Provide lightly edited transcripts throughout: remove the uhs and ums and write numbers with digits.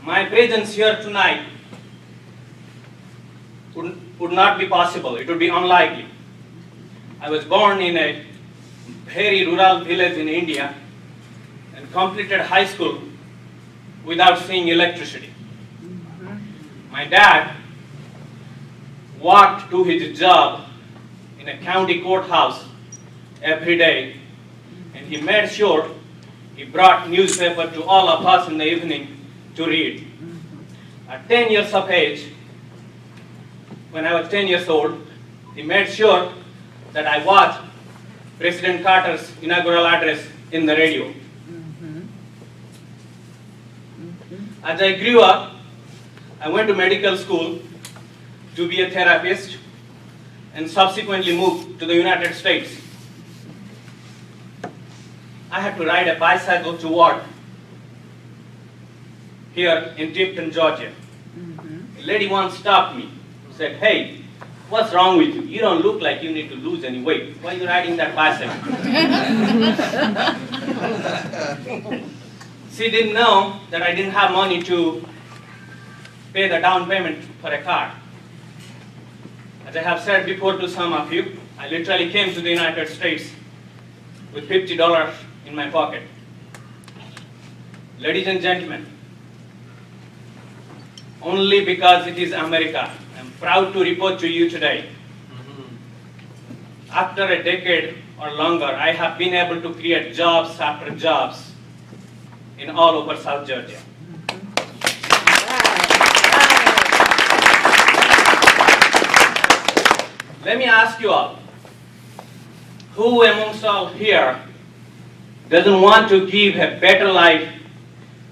my presence here tonight would not be possible. It would be unlikely. I was born in a very rural village in India and completed high school without seeing electricity. My dad walked to his job in a county courthouse every day, and he made sure he brought newspaper to all of us in the evening to read. At 10 years of age, when I was 10 years old, he made sure that I watched President Carter's inaugural address in the radio. As I grew up, I went to medical school to be a therapist and subsequently moved to the United States. I had to ride a bicycle to work here in Tipton, Georgia. A lady once stopped me, said, "Hey, what's wrong with you? You don't look like you need to lose any weight. Why are you riding that bicycle?" She didn't know that I didn't have money to pay the down payment for a car. As I have said before to some of you, I literally came to the United States with $50 in my pocket. Ladies and gentlemen, only because it is America, I'm proud to report to you today. After a decade or longer, I have been able to create jobs after jobs in all over South Georgia. Let me ask you all, who amongst all here doesn't want to give a better life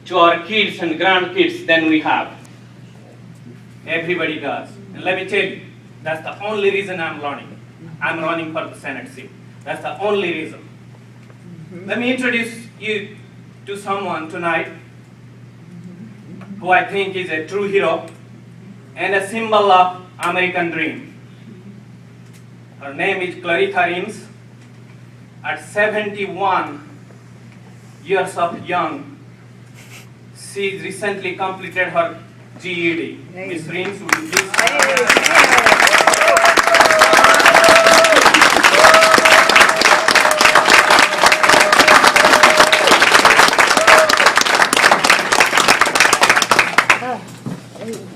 to our kids and grandkids than we have? Everybody does. And let me tell you, that's the only reason I'm running. I'm running for the Senate seat. That's the only reason. Let me introduce you to someone tonight who I think is a true hero and a symbol of American dream. Her name is Clarissa Reams. At 71 years of young, she recently completed her GED. Ms. Reams, would you please?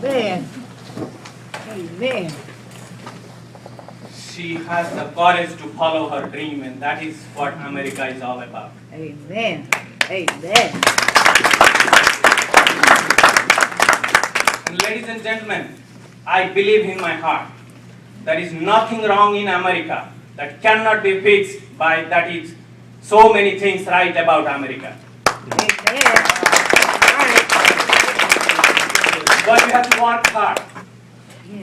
Amen. Amen. She has the courage to follow her dream, and that is what America is all about. Amen. Amen. And ladies and gentlemen, I believe in my heart there is nothing wrong in America that cannot be fixed by that is so many things right about America. Amen. But we have to work hard,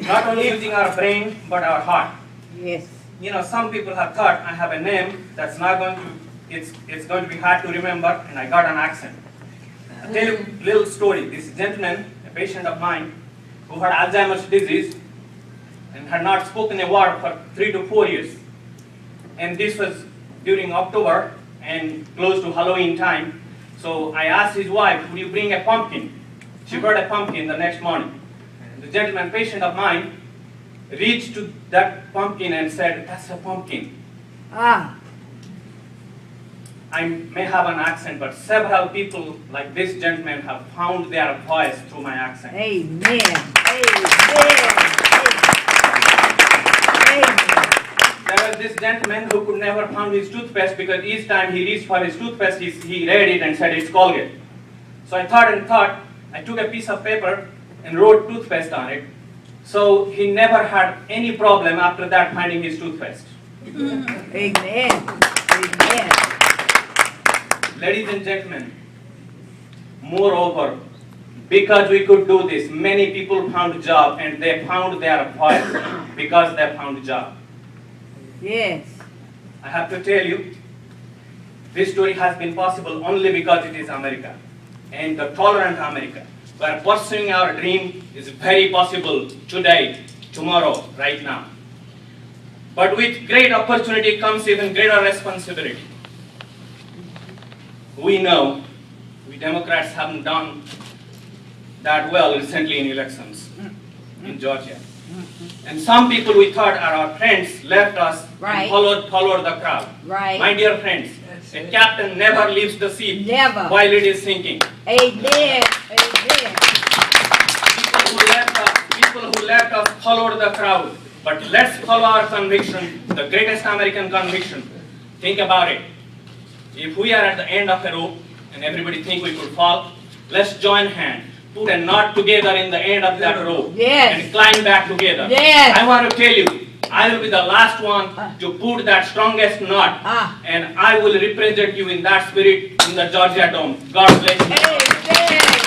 not only using our brain but our heart. Yes. You know, some people have thought I have a name that's not going to, it's going to be hard to remember, and I got an accent. I'll tell you a little story. This gentleman, a patient of mine, who had Alzheimer's disease and had not spoken a word for 3 to 4 years. And this was during October and close to Halloween time. So I asked his wife, "Would you bring a pumpkin?" She brought a pumpkin the next morning. And the gentleman, patient of mine, reached to that pumpkin and said, "That's a pumpkin." Ah. I may have an accent, but several people like this gentleman have found their voice through my accent. Amen. Amen. Amen. There was this gentleman who could never find his toothpaste because each time he reached for his toothpaste, he read it and said it's Colgate. So I thought, I took a piece of paper and wrote toothpaste on it. So he never had any problem after that finding his toothpaste. Amen. Amen. Ladies and gentlemen, moreover, because we could do this, many people found a job and they found their voice because they found a job. Yes. I have to tell you, this story has been possible only because it is America and the tolerant America, where pursuing our dream is very possible today, tomorrow, right now. But with great opportunity comes even greater responsibility. We know we Democrats haven't done that well recently in elections in Georgia. And some people we thought are our friends left us Right. and followed the crowd. Right. My dear friends, a captain never leaves the ship Never. while it is sinking. Amen. Amen. People who left us followed the crowd. But let's follow our conviction, the greatest American conviction. Think about it. If we are at the end of a rope and everybody think we could fall, let's join hands, put a knot together in the end of that rope, Yes. and climb back together. Yes. I want to tell you, I will be the last one to put that strongest knot, and I will represent you in that spirit in the Georgia Dome. God bless you.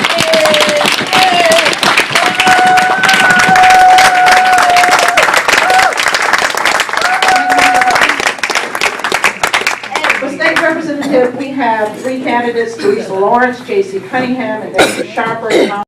For state representative, we have three candidates: Teresa Lawrence, J.C. Cunningham, and Dexter Sharper.